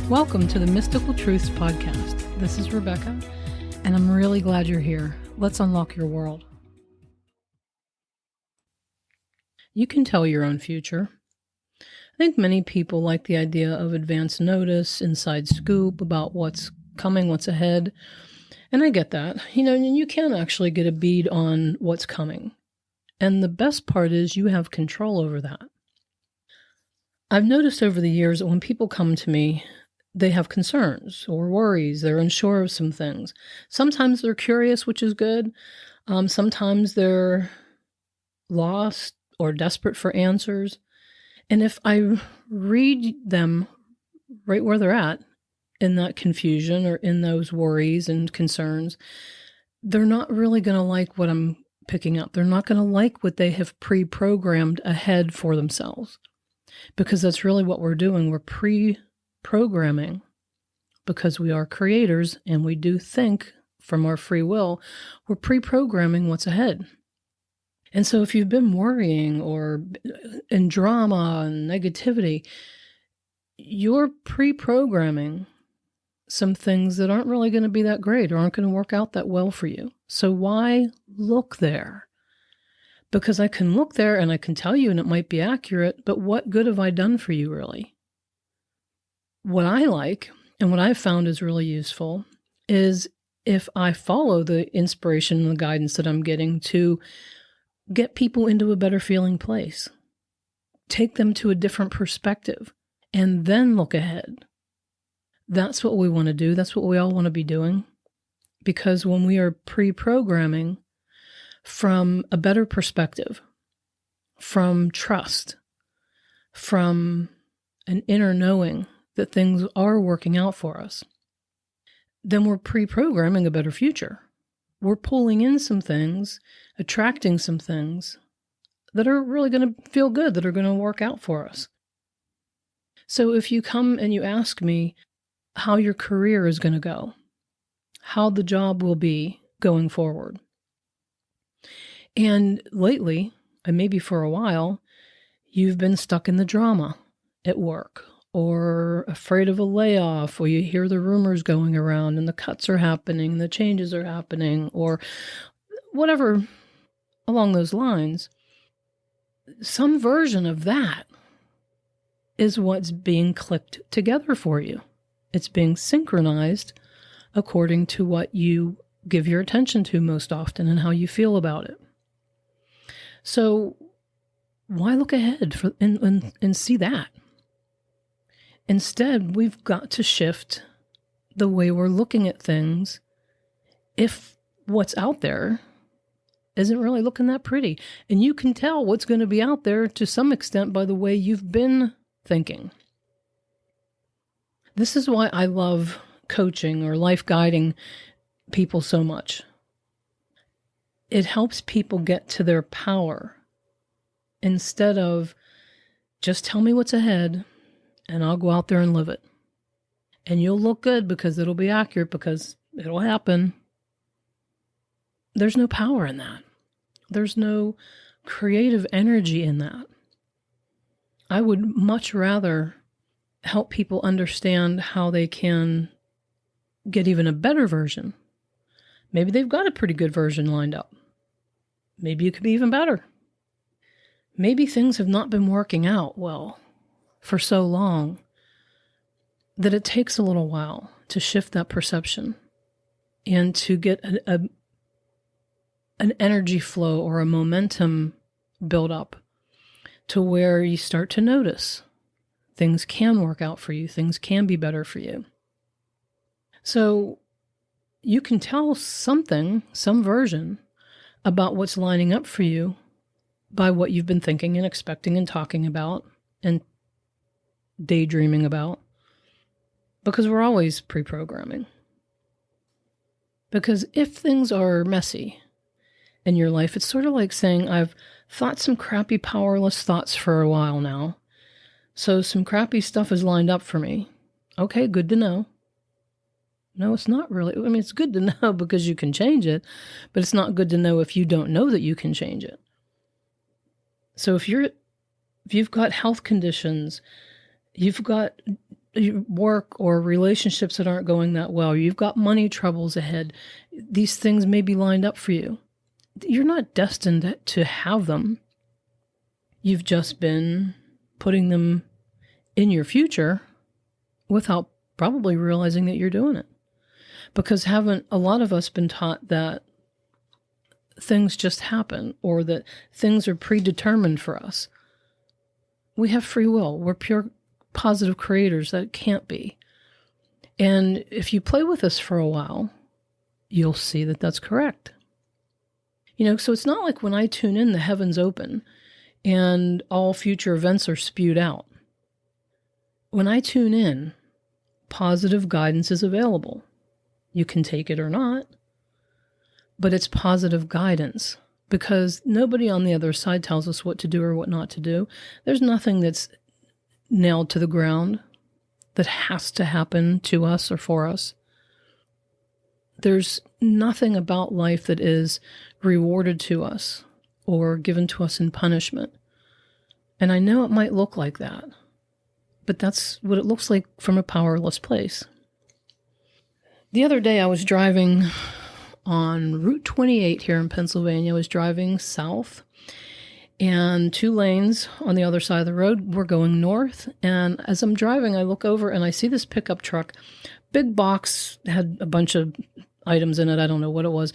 Welcome to the Mystical Truths Podcast. This is Rebecca, and I'm really glad you're here. Let's unlock your world. You can tell your own future. I think many people like the idea of advance notice, inside scoop about what's coming, what's ahead. And I get that. You can actually get a bead on what's coming. And the best part is you have control over that. I've noticed over the years that when people come to me, they have concerns or worries. They're unsure of some things. Sometimes they're curious, which is good. Sometimes they're lost or desperate for answers. And if I read them right where they're at, in that confusion or in those worries and concerns, they're not really going to like what I'm picking up. They're not going to like what they have pre-programmed ahead for themselves. Because that's really what we're doing. We're pre-programming, because we are creators and we do think from our free will. We're pre-programming what's ahead. And so if you've been worrying or in drama and negativity, you're pre-programming some things that aren't really going to be that great or aren't going to work out that well for you. So why look there? Because I can look there and I can tell you and it might be accurate, but what good have I done for you really? What I like and what I've found is really useful is if I follow the inspiration and the guidance that I'm getting to get people into a better feeling place, take them to a different perspective, and then look ahead. That's what we want to do. That's what we all want to be doing. Because when we are pre-programming from a better perspective, from trust, from an inner knowing that things are working out for us, then we're pre-programming a better future. We're pulling in some things, attracting some things that are really going to feel good, that are going to work out for us. So if you come and you ask me how your career is going to go, how the job will be going forward, and lately, and maybe for a while, you've been stuck in the drama at work, or afraid of a layoff, or you hear the rumors going around and the cuts are happening, the changes are happening, or whatever along those lines, some version of that is what's being clicked together for you. It's being synchronized according to what you give your attention to most often and how you feel about it. So why look ahead and see that? Instead, we've got to shift the way we're looking at things if what's out there isn't really looking that pretty. And you can tell what's going to be out there to some extent by the way you've been thinking. This is why I love coaching or life guiding people so much. It helps people get to their power instead of just tell me what's ahead and I'll go out there and live it. And you'll look good because it'll be accurate, because it'll happen. There's no power in that. There's no creative energy in that. I would much rather help people understand how they can get even a better version. Maybe they've got a pretty good version lined up. Maybe it could be even better. Maybe things have not been working out well for so long that it takes a little while to shift that perception and to get an energy flow or a momentum build up to where you start to notice things can work out for you, things can be better for you. So you can tell something, some version about what's lining up for you by what you've been thinking and expecting and talking about and daydreaming about, because we're always pre-programming. Because if things are messy in your life, it's sort of like saying, I've thought some crappy, powerless thoughts for a while now, so some crappy stuff is lined up for me. Okay, good to know. No, it's not really. I mean, it's good to know because you can change it, but it's not good to know if you don't know that you can change it. So if you've got health conditions, you've got work or relationships that aren't going that well. You've got money troubles ahead. These things may be lined up for you. You're not destined to have them. You've just been putting them in your future without probably realizing that you're doing it. Because haven't a lot of us been taught that things just happen, or that things are predetermined for us? We have free will. We're pure positive creators. That can't be. And if you play with this for a while, you'll see that that's correct. So it's not like when I tune in, the heavens open and all future events are spewed out. When I tune in, positive guidance is available. You can take it or not, but it's positive guidance, because nobody on the other side tells us what to do or what not to do. There's nothing that's nailed to the ground that has to happen to us or for us. There's nothing about life that is rewarded to us or given to us in punishment. And I know it might look like that, but that's what it looks like from a powerless place. The other day I was driving on Route 28 here in Pennsylvania. I was driving south, and 2 lanes on the other side of the road were going north. And as I'm driving, I look over and I see this pickup truck. Big box, had a bunch of items in it. I don't know what it was.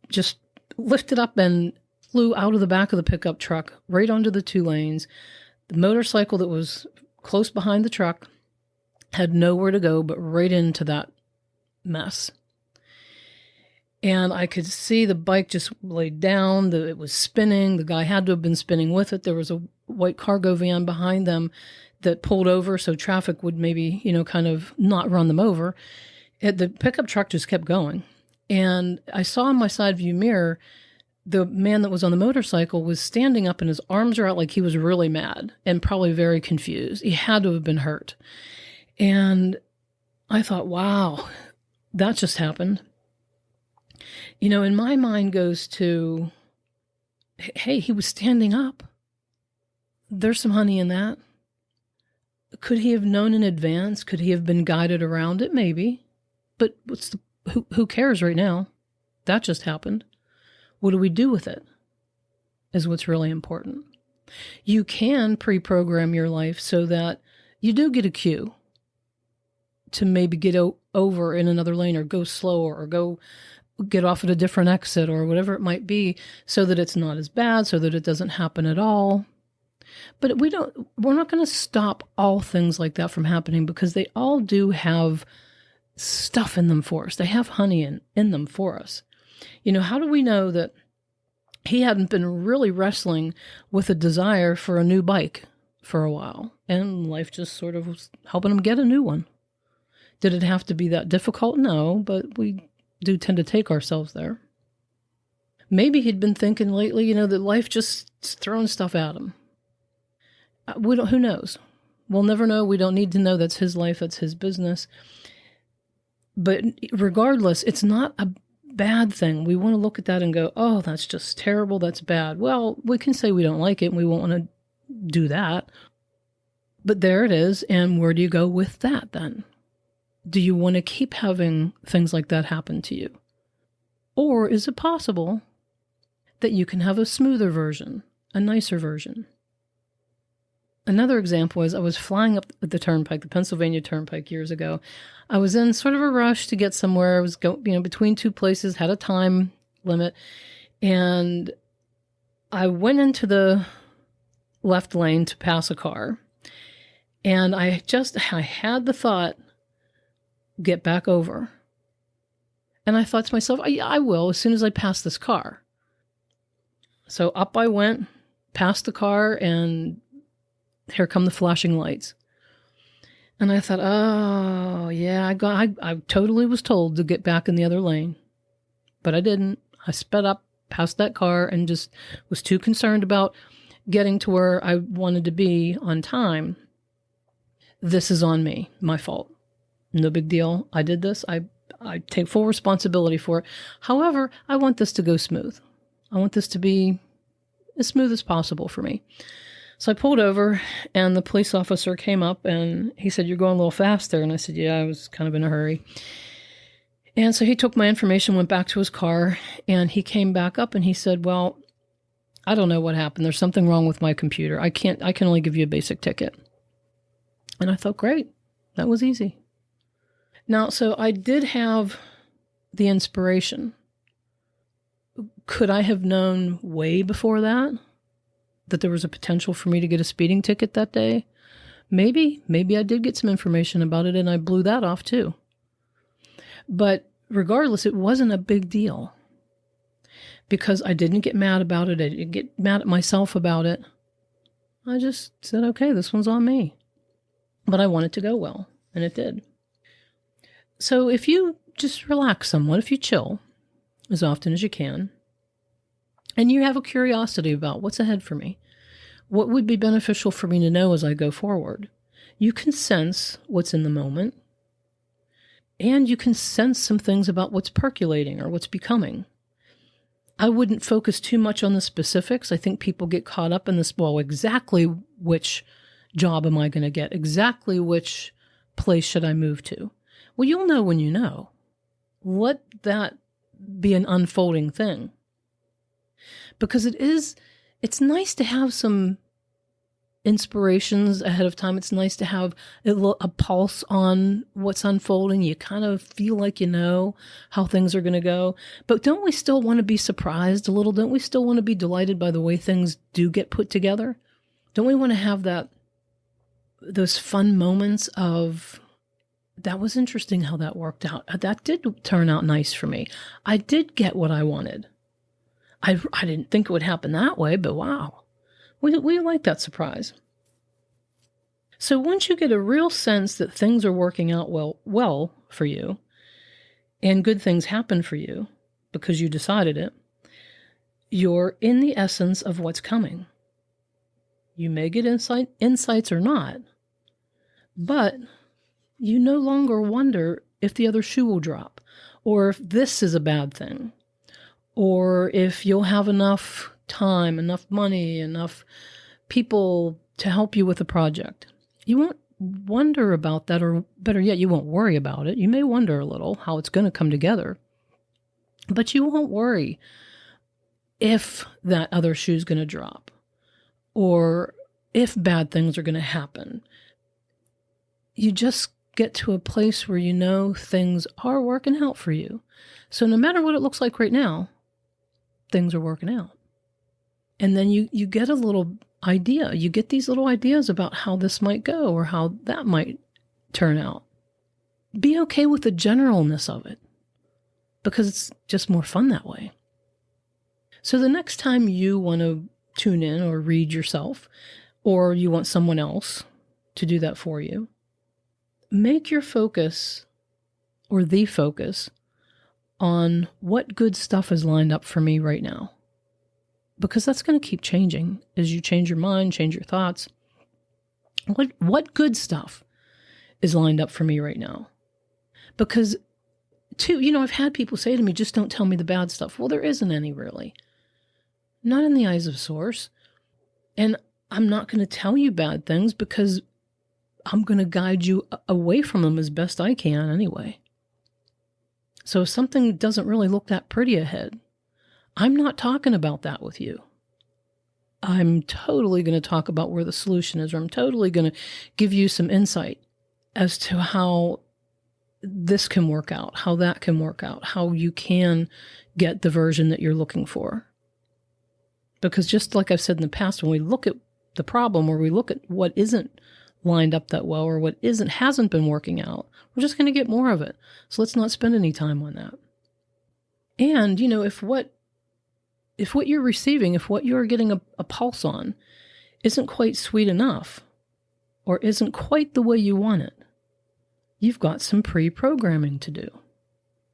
Just lifted up and flew out of the back of the pickup truck right onto the 2 lanes. The motorcycle that was close behind the truck had nowhere to go but right into that mess. And I could see the bike just laid down. It was spinning. The guy had to have been spinning with it. There was a white cargo van behind them that pulled over so traffic would maybe, kind of not run them over. The pickup truck just kept going. And I saw in my side view mirror, the man that was on the motorcycle was standing up and his arms were out like he was really mad and probably very confused. He had to have been hurt. And I thought, wow, that just happened. And my mind goes to, hey, he was standing up. There's some honey in that. Could he have known in advance? Could he have been guided around it? Maybe. But who cares right now? That just happened. What do we do with it is what's really important. You can pre-program your life so that you do get a cue to maybe get over in another lane, or go slower, or go get off at a different exit, or whatever it might be, so that it's not as bad, so that it doesn't happen at all. But we're not going to stop all things like that from happening, because they all do have stuff in them for us. They have honey in them for us. How do we know that he hadn't been really wrestling with a desire for a new bike for a while, and life just sort of was helping him get a new one? Did it have to be that difficult? No, but we do tend to take ourselves there. Maybe he'd been thinking lately, that life just throwing stuff at him. Who knows? We'll never know. We don't need to know. That's his life. That's his business. But regardless, it's not a bad thing. We want to look at that and go, oh, that's just terrible. That's bad. Well, we can say we don't like it and we won't want to do that. But there it is. And where do you go with that then? Do you want to keep having things like that happen to you? Or is it possible that you can have a smoother version, a nicer version? Another example is I was flying up the turnpike, the Pennsylvania Turnpike years ago. I was in sort of a rush to get somewhere. I was going, between 2 places, had a time limit, and I went into the left lane to pass a car, and I had the thought, get back over. And I thought to myself, I will as soon as I pass this car. So up I went, past the car, and here come the flashing lights. And I thought, oh, yeah, I totally was told to get back in the other lane. But I didn't. I sped up past that car and just was too concerned about getting to where I wanted to be on time. This is on me, my fault. No big deal. I did this. I take full responsibility for it. However, I want this to go smooth. I want this to be as smooth as possible for me. So I pulled over, and the police officer came up, and he said, "You're going a little fast there." And I said, "Yeah, I was kind of in a hurry." And so he took my information, went back to his car, and he came back up and he said, "Well, I don't know what happened. There's something wrong with my computer. I can only give you a basic ticket." And I thought, great, that was easy. Now, so I did have the inspiration. Could I have known way before that there was a potential for me to get a speeding ticket that day? Maybe I did get some information about it and I blew that off too. But regardless, it wasn't a big deal because I didn't get mad about it. I didn't get mad at myself about it. I just said, okay, this one's on me. But I want it to go well, and it did. So if you just relax somewhat, if you chill as often as you can, and you have a curiosity about what's ahead for me, what would be beneficial for me to know as I go forward, you can sense what's in the moment, and you can sense some things about what's percolating or what's becoming. I wouldn't focus too much on the specifics. I think people get caught up in this, well, exactly which job am I going to get? Exactly which place should I move to? Well, you'll know when you know. Let that be an unfolding thing. Because it's nice to have some inspirations ahead of time. It's nice to have a pulse on what's unfolding. You kind of feel like you know how things are going to go. But don't we still want to be surprised a little? Don't we still want to be delighted by the way things do get put together? Don't we want to have those fun moments of, that was interesting how that worked out. That did turn out nice for me. I did get what I wanted. I didn't think it would happen that way, but wow. We like that surprise. So once you get a real sense that things are working out well for you, and good things happen for you because you decided it, you're in the essence of what's coming. You may get insights or not, but you no longer wonder if the other shoe will drop, or if this is a bad thing, or if you'll have enough time, enough money, enough people to help you with the project. You won't wonder about that, or better yet, you won't worry about it. You may wonder a little how it's going to come together, but you won't worry if that other shoe's going to drop, or if bad things are going to happen. You just get to a place where you know things are working out for you. So no matter what it looks like right now, things are working out. And then you get a little idea. You get these little ideas about how this might go or how that might turn out. Be okay with the generalness of it, because it's just more fun that way. So the next time you want to tune in or read yourself, or you want someone else to do that for you, make your focus, or the focus, on what good stuff is lined up for me right now. Because that's going to keep changing as you change your mind, change your thoughts. What good stuff is lined up for me right now? Because, I've had people say to me, just don't tell me the bad stuff. Well, there isn't any really. Not in the eyes of Source. And I'm not going to tell you bad things because I'm going to guide you away from them as best I can anyway. So if something doesn't really look that pretty ahead, I'm not talking about that with you. I'm totally going to talk about where the solution is, or I'm totally going to give you some insight as to how this can work out, how that can work out, how you can get the version that you're looking for. Because just like I've said in the past, when we look at the problem, or we look at what isn't lined up that well, or what hasn't been working out, we're just going to get more of it. So let's not spend any time on that. And, if what you're receiving, if what you're getting a pulse on isn't quite sweet enough, or isn't quite the way you want it, you've got some pre-programming to do.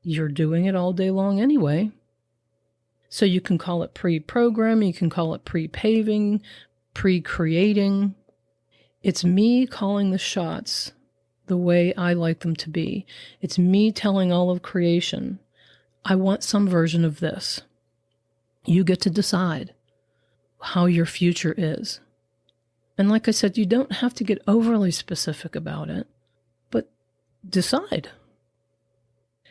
You're doing it all day long anyway. So you can call it pre-programming, you can call it pre-paving, pre-creating. It's me calling the shots the way I like them to be. It's me telling all of creation, I want some version of this. You get to decide how your future is. And like I said, you don't have to get overly specific about it, but decide.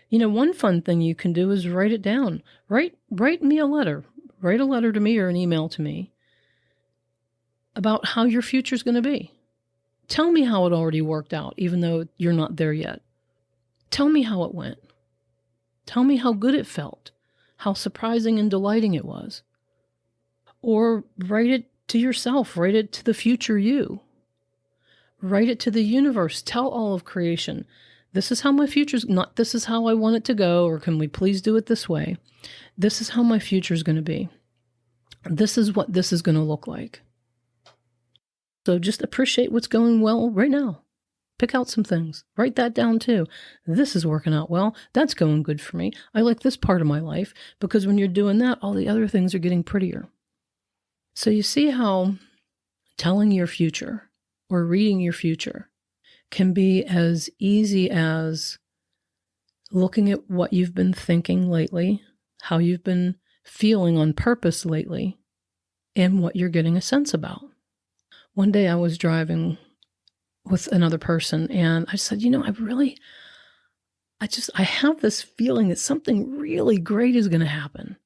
One fun thing you can do is write it down. Write me a letter. Write a letter to me or an email to me about how your future is going to be. Tell me how it already worked out, even though you're not there yet. Tell me how it went. Tell me how good it felt, how surprising and delighting it was. Or write it to yourself. Write it to the future you. Write it to the universe. Tell all of creation, this is how my future's not, this is how I want it to go, or can we please do it this way? This is how my future is going to be. This is what this is going to look like. So just appreciate what's going well right now. Pick out some things. Write that down too. This is working out well. That's going good for me. I like this part of my life, because when you're doing that, all the other things are getting prettier. So you see how telling your future or reading your future can be as easy as looking at what you've been thinking lately, how you've been feeling on purpose lately, and what you're getting a sense about. One day I was driving with another person and I said, I have this feeling that something really great is going to happen.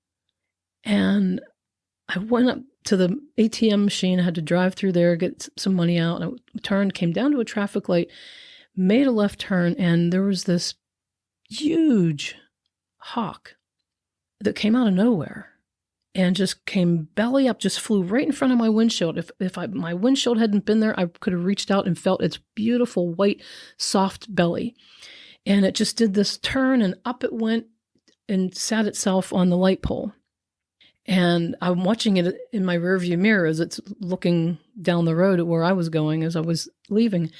And I went up to the ATM machine. I had to drive through there, get some money out. And I turned, came down to a traffic light, made a left turn, and there was this huge hawk that came out of nowhere and just came belly up, just flew right in front of my windshield. If my windshield hadn't been there, I could have reached out and felt its beautiful white, soft belly. And it just did this turn, and up it went and sat itself on the light pole. And I'm watching it in my rearview mirror as it's looking down the road at where I was going as I was leaving.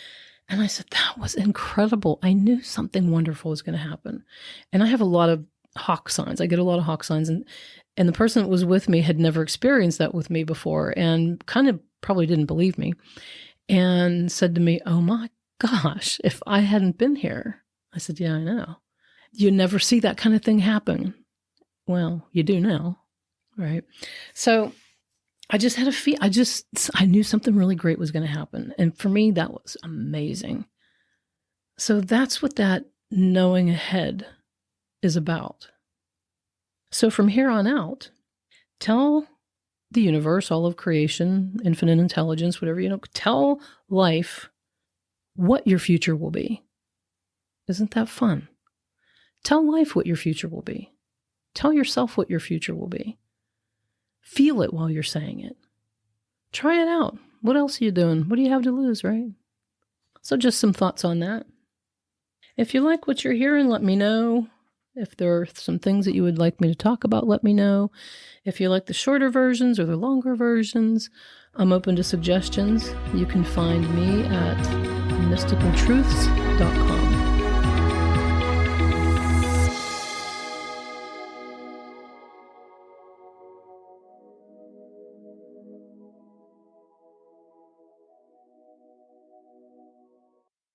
And I said, that was incredible. I knew something wonderful was going to happen. And I have a lot of hawk signs. I get a lot of hawk signs. And the person that was with me had never experienced that with me before and kind of probably didn't believe me and said to me, oh my gosh, if I hadn't been here. I said, yeah, I know. You never see that kind of thing happen. Well, you do now. Right. So I just had I knew something really great was going to happen. And for me, that was amazing. So that's what that knowing ahead is about. So from here on out, tell the universe, all of creation, infinite intelligence, whatever, tell life what your future will be. Isn't that fun? Tell life what your future will be. Tell yourself what your future will be. Feel it while you're saying it. Try it out. What else are you doing? What do you have to lose, right? So just some thoughts on that. If you like what you're hearing, let me know. If there are some things that you would like me to talk about, let me know. If you like the shorter versions or the longer versions, I'm open to suggestions. You can find me at mysticaltruths.com.